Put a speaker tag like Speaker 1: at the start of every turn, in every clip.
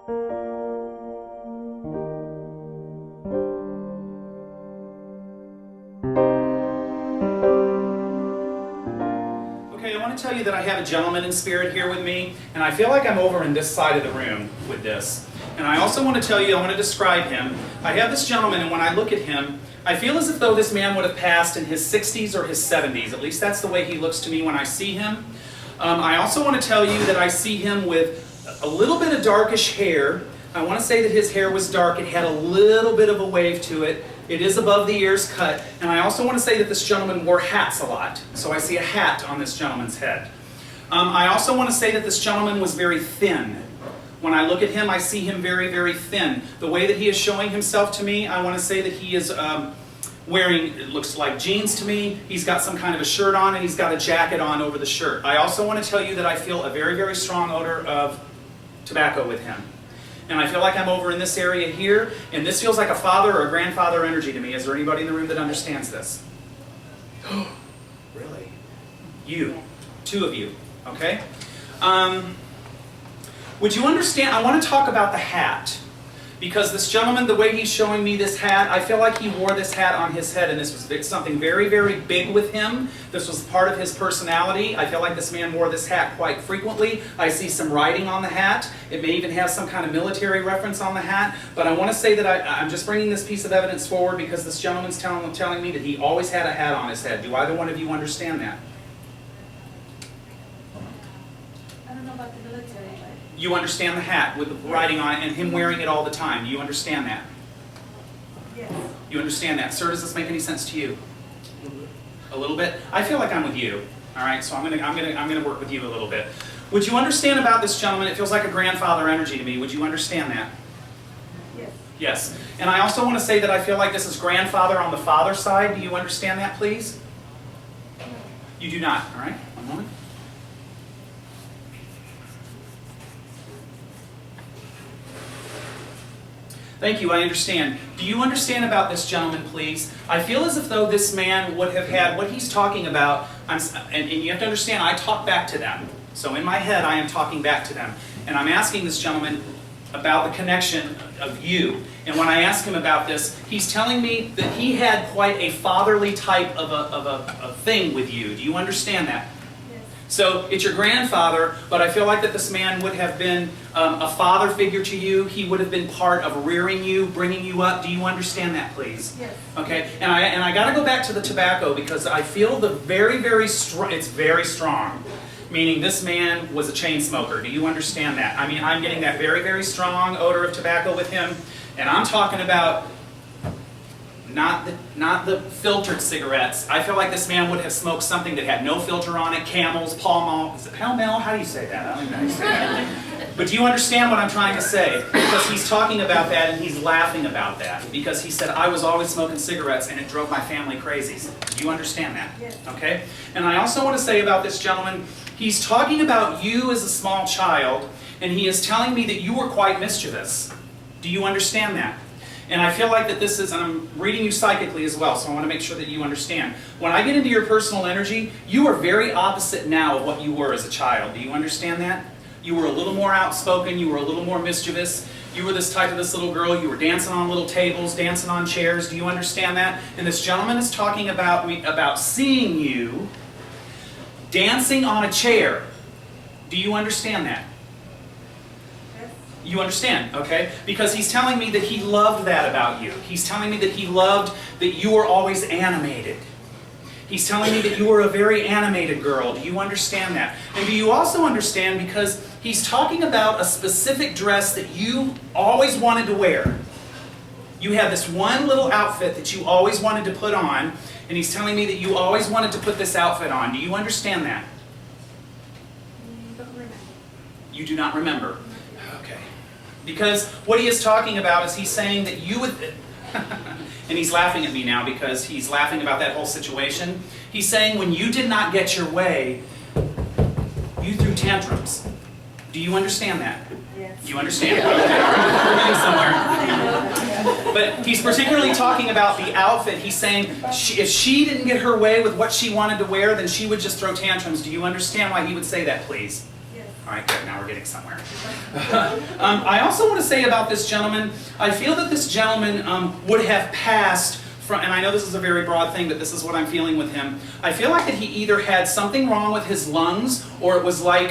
Speaker 1: Okay, I want to tell you that I have a gentleman in spirit here with me, and I feel like I'm over in this side of the room with this. And I also want to tell you, I want to describe him. I have this gentleman, and when I look at him, I feel as if though this man would have passed in his 60s or his 70s. At least that's the way he looks to me when I see him. I also want to tell you that I see him with a little bit of darkish hair. I want to say that his hair was dark. It had a little bit of a wave to it. It is above the ears cut. And I also want to say that this gentleman wore hats a lot. So I see a hat on this gentleman's head. I also want to say that this gentleman was very thin. When I look at him, I see him very, very thin. The way that he is showing himself to me, I want to say that he is wearing, it looks like jeans to me. He's got some kind of a shirt on, and he's got a jacket on over the shirt. I also want to tell you that I feel a very, very strong odor of tobacco with him. And I feel like I'm over in this area here, and this feels like a father or a grandfather energy to me. Is there anybody in the room that understands this? Really? You. Two of you. Okay? Would you understand? I want to talk about the hat. Because this gentleman, the way he's showing me this hat, I feel like he wore this hat on his head, and this was something very, very big with him. This was part of his personality. I feel like this man wore this hat quite frequently. I see some writing on the hat. It may even have some kind of military reference on the hat. But I want to say that I'm just bringing this piece of evidence forward because this gentleman's telling me that he always had a hat on his head. Do either one of you understand that?
Speaker 2: I don't know about the military.
Speaker 1: You understand the hat with the writing on it and him wearing it all the time. You understand that?
Speaker 2: Yes.
Speaker 1: You understand that. Sir, does this make any sense to you? A little bit? I feel like I'm with you. All right, so I'm gonna work with you a little bit. Would you understand about this gentleman? It feels like a grandfather energy to me. Would you understand that?
Speaker 2: Yes.
Speaker 1: Yes. And I also want to say that I feel like this is grandfather on the father side. Do you understand that, please?
Speaker 2: No.
Speaker 1: You do not. All right, one moment. Thank you, I understand. Do you understand about this gentleman, please? I feel as if though this man would have had what he's talking about, and you have to understand, I talk back to them. So in my head, I am talking back to them. And I'm asking this gentleman about the connection of you. And when I ask him about this, he's telling me that he had quite a fatherly type of a thing with you. Do you understand that? So it's your grandfather, but I feel like that this man would have been a father figure to you. He would have been part of rearing you, bringing you up. Do you understand that, please?
Speaker 2: Yes.
Speaker 1: Okay. And I got to go back to the tobacco because I feel the very, very strong. It's very strong, meaning this man was a chain smoker. Do you understand that? I mean, I'm getting that very, very strong odor of tobacco with him, and I'm talking about not the filtered cigarettes. I feel like this man would have smoked something that had no filter on it, Camels, Pall Mall. Is it Pall Mall? How do you say that? I don't even know how you say that. But do you understand what I'm trying to say? Because he's talking about that and he's laughing about that. Because he said, I was always smoking cigarettes and it drove my family crazy. Do you understand that?
Speaker 2: Yes.
Speaker 1: Okay? And I also want to say about this gentleman, he's talking about you as a small child, and he is telling me that you were quite mischievous. Do you understand that? And I feel like that this is, and I'm reading you psychically as well, so I want to make sure that you understand. When I get into your personal energy, you are very opposite now of what you were as a child. Do you understand that? You were a little more outspoken, you were a little more mischievous. You were this type of this little girl, you were dancing on little tables, dancing on chairs. Do you understand that? And this gentleman is talking about seeing you dancing on a chair. Do you understand that? You understand, okay? Because he's telling me that he loved that about you. He's telling me that he loved that you were always animated. He's telling me that you were a very animated girl. Do you understand that? And do you also understand, because he's talking about a specific dress that you always wanted to wear. You had this one little outfit that you always wanted to put on, and he's telling me that you always wanted to put this outfit on. Do you understand that?
Speaker 2: Don't remember.
Speaker 1: You do not remember. Okay. Because what he is talking about is he's saying that you would, and he's laughing at me now because he's laughing about that whole situation. He's saying when you did not get your way, you threw tantrums. Do you understand that?
Speaker 2: Yes.
Speaker 1: You understand? Okay. We're getting somewhere. But he's particularly talking about the outfit. He's saying if she didn't get her way with what she wanted to wear, then she would just throw tantrums. Do you understand why he would say that, please?
Speaker 2: Yes.
Speaker 1: All right, good. Now we're getting somewhere. I also want to say about this gentleman, I feel that this gentleman would have passed from, and I know this is a very broad thing, but this is what I'm feeling with him. I feel like that he either had something wrong with his lungs, or it was like,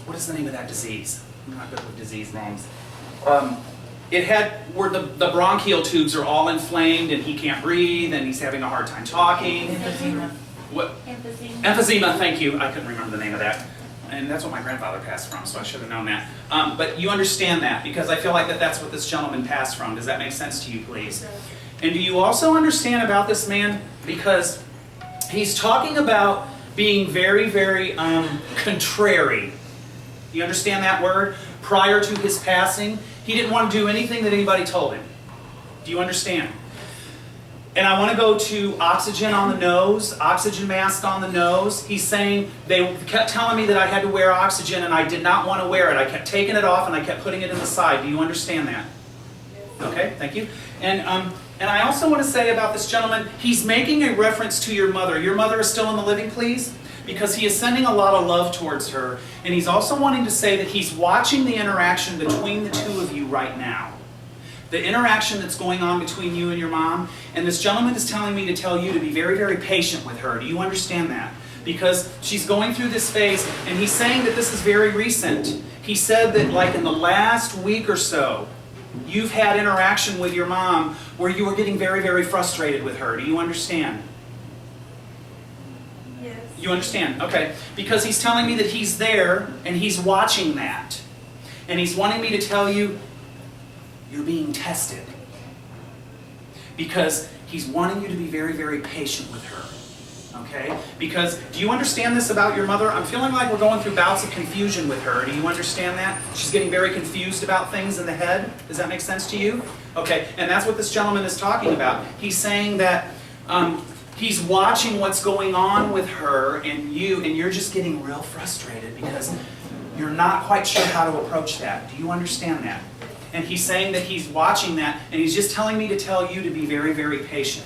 Speaker 1: what is the name of that disease? I'm not good with disease names. It had where the bronchial tubes are all inflamed and he can't breathe and he's having a hard time talking.
Speaker 3: Emphysema.
Speaker 1: What?
Speaker 3: Emphysema.
Speaker 1: Emphysema, thank you. I couldn't remember the name of that. And that's what my grandfather passed from, so I should have known that. But you understand that, because I feel like that's what this gentleman passed from. Does that make sense to you, please? And do you also understand about this man? Because he's talking about being very, very contrary. You understand that word? Prior to his passing, he didn't want to do anything that anybody told him. Do you understand? And I want to go to oxygen on the nose, oxygen mask on the nose. He's saying, they kept telling me that I had to wear oxygen and I did not want to wear it. I kept taking it off and I kept putting it in the side. Do you understand that? Okay, thank you. And I also want to say about this gentleman, he's making a reference to your mother. Your mother is still in the living, please? Because he is sending a lot of love towards her. And he's also wanting to say that he's watching the interaction between the two of you right now. The interaction that's going on between you and your mom. And this gentleman is telling me to tell you to be very, very patient with her. Do you understand that? Because she's going through this phase, and he's saying that this is very recent. He said that like in the last week or so, you've had interaction with your mom where you were getting very, very frustrated with her. Do you understand?
Speaker 2: Yes.
Speaker 1: You understand? Okay. Because he's telling me that he's there and he's watching that. And he's wanting me to tell you, you're being tested. Because he's wanting you to be very, very patient with her. Okay? Because, do you understand this about your mother? I'm feeling like we're going through bouts of confusion with her. Do you understand that? She's getting very confused about things in the head. Does that make sense to you? Okay, and that's what this gentleman is talking about. He's saying that he's watching what's going on with her and you're just getting real frustrated because you're not quite sure how to approach that. Do you understand that? And he's saying that he's watching that, and he's just telling me to tell you to be very, very patient.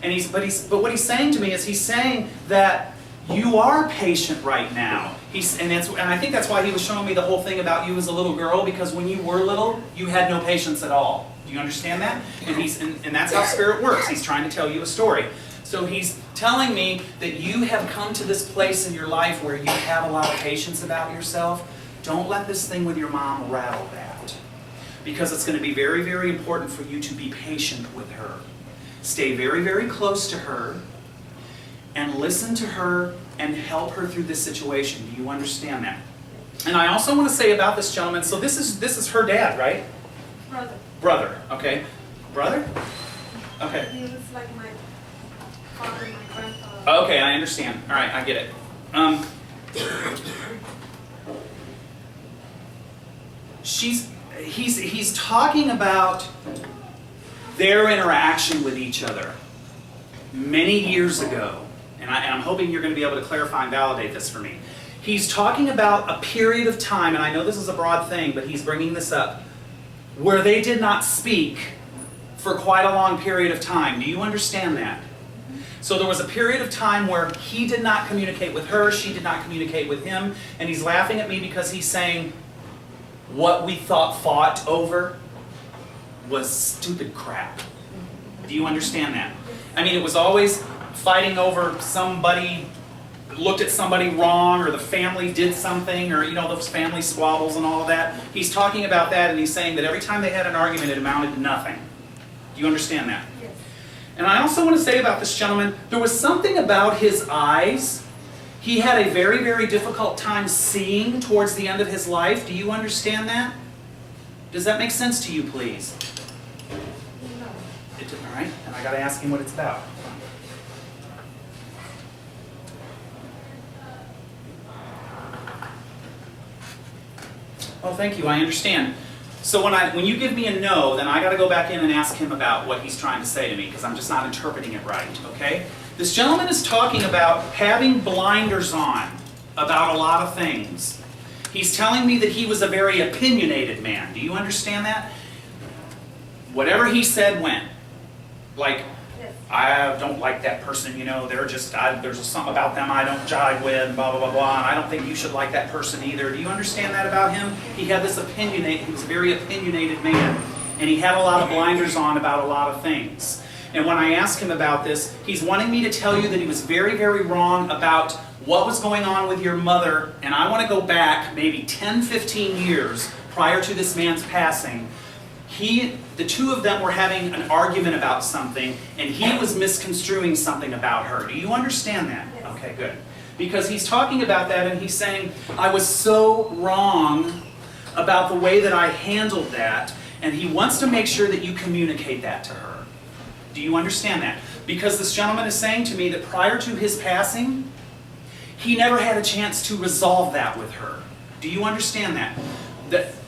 Speaker 1: And but what he's saying to me is he's saying that you are patient right now. And I think that's why he was showing me the whole thing about you as a little girl, because when you were little, you had no patience at all. Do you understand that? And that's how Spirit works. He's trying to tell you a story. So he's telling me that you have come to this place in your life where you have a lot of patience about yourself. Don't let this thing with your mom rattle that. Because it's going to be very, very important for you to be patient with her. Stay very, very close to her and listen to her and help her through this situation. Do you understand that? And I also want to say about this gentleman, so this is her dad, right?
Speaker 2: Brother.
Speaker 1: Brother, okay. Brother? Okay.
Speaker 2: He was like my father, my grandfather.
Speaker 1: Okay, I understand. All right, I get it. He's talking about their interaction with each other many years ago. And I'm hoping you're going to be able to clarify and validate this for me. He's talking about a period of time, and I know this is a broad thing, but he's bringing this up, where they did not speak for quite a long period of time. Do you understand that? So there was a period of time where he did not communicate with her, she did not communicate with him, and he's laughing at me because he's saying, what we fought over was stupid crap. Do you understand that? I mean, it was always fighting over somebody looked at somebody wrong, or the family did something, or those family squabbles and all of that. He's talking about that, and he's saying that every time they had an argument, it amounted to nothing. Do you understand that?
Speaker 2: Yes.
Speaker 1: And I also want to say about this gentleman, there was something about his eyes. He had a very, very difficult time seeing towards the end of his life. Do you understand that? Does that make sense to you, please?
Speaker 2: No.
Speaker 1: All right, and I got to ask him what it's about. Oh, thank you, I understand. So when you give me a no, then I got to go back in and ask him about what he's trying to say to me, because I'm just not interpreting it right, okay? This gentleman is talking about having blinders on about a lot of things. He's telling me that he was a very opinionated man. Do you understand that? Whatever he said went. Like,
Speaker 2: Yes.
Speaker 1: I don't like that person, they're just, there's something about them I don't jive with, and blah, blah, blah, blah, and I don't think you should like that person either. Do you understand that about him? He had this he was a very opinionated man, and he had a lot of blinders on about a lot of things. And when I ask him about this, he's wanting me to tell you that he was very, very wrong about what was going on with your mother, and I want to go back maybe 10, 15 years prior to this man's passing. The two of them were having an argument about something, and he was misconstruing something about her. Do you understand that?
Speaker 2: Yes.
Speaker 1: Okay, good. Because he's talking about that, and he's saying, I was so wrong about the way that I handled that, and he wants to make sure that you communicate that to her. Do you understand that? Because this gentleman is saying to me that prior to his passing, he never had a chance to resolve that with her. Do you understand that?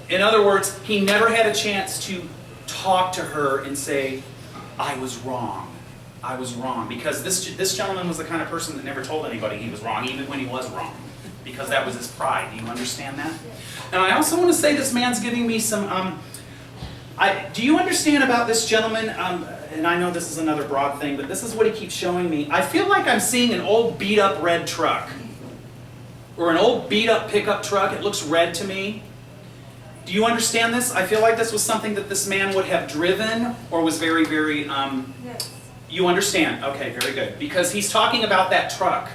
Speaker 1: In other words, he never had a chance to talk to her and say, I was wrong. I was wrong. Because this gentleman was the kind of person that never told anybody he was wrong, even when he was wrong. Because that was his pride. Do you understand that? And I also want to say this man's giving me some... do you understand about this gentleman? And I know this is another broad thing, but this is what he keeps showing me. I feel like I'm seeing an old beat-up red truck. Or an old beat-up pickup truck. It looks red to me. Do you understand this? I feel like this was something that this man would have driven or was very, very...
Speaker 2: Yes.
Speaker 1: You understand? Okay, very good. Because he's talking about that truck.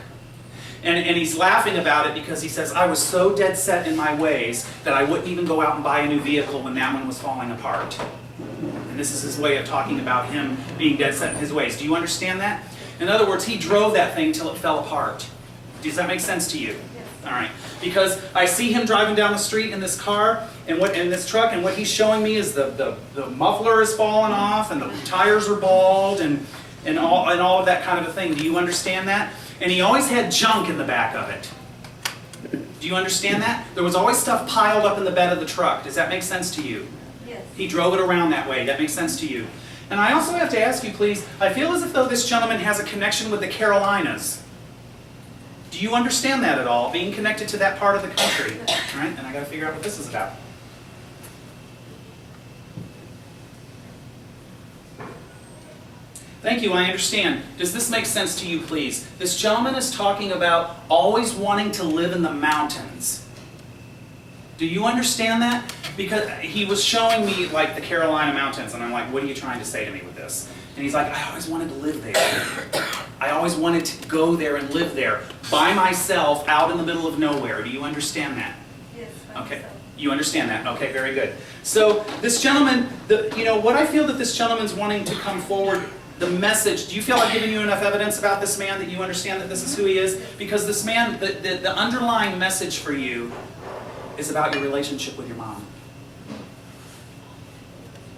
Speaker 1: And he's laughing about it because he says, I was so dead set in my ways that I wouldn't even go out and buy a new vehicle when that one was falling apart. And this is his way of talking about him being dead set in his ways. Do you understand that? In other words, he drove that thing till it fell apart. Does that make sense to you?
Speaker 2: Yes.
Speaker 1: All right. Because I see him driving down the street in this car, and in this truck, and what he's showing me is the muffler is falling off, and the tires are bald, and all of that kind of a thing. Do you understand that? And he always had junk in the back of it. Do you understand that? There was always stuff piled up in the bed of the truck. Does that make sense to you?
Speaker 2: Yes.
Speaker 1: He drove it around that way. That makes sense to you. And I also have to ask you, please, I feel as if though this gentleman has a connection with the Carolinas. Do you understand that at all, being connected to that part of the country? All right, and I got to figure out what this is about. Thank you, I understand. Does this make sense to you, please? This gentleman is talking about always wanting to live in the mountains. Do you understand that? Because he was showing me like the Carolina mountains, and I'm like, what are you trying to say to me with this? And he's like, I always wanted to live there. I always wanted to go there and live there by myself out in the middle of nowhere. Do you understand that?
Speaker 2: Yes.
Speaker 1: Okay. You understand that? Okay, very good. So this gentleman, what I feel that this gentleman's wanting to come forward, the message, do you feel I've given you enough evidence about this man that you understand that this is who he is? Because this man, the underlying message for you is about your relationship with your mom.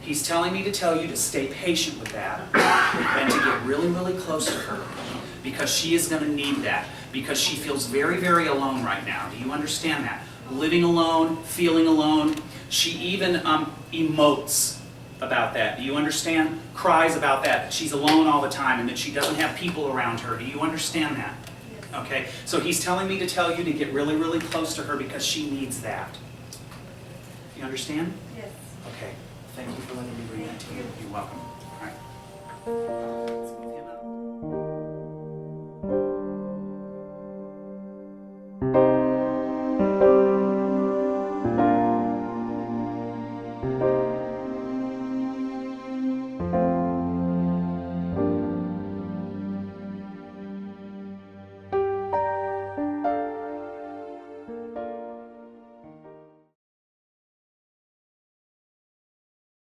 Speaker 1: He's telling me to tell you to stay patient with that and to get really, really close to her because she is going to need that because she feels very, very alone right now. Do you understand that? Living alone, feeling alone. She even emotes about that. Do you understand? Cries about that she's alone all the time and that she doesn't have people around her. Do you understand that?
Speaker 2: Yes.
Speaker 1: Okay, so he's telling me to tell you to get really, really close to her because she needs that. You understand?
Speaker 2: Yes.
Speaker 1: Okay. Thank you for letting me read that to you. You're welcome. All right.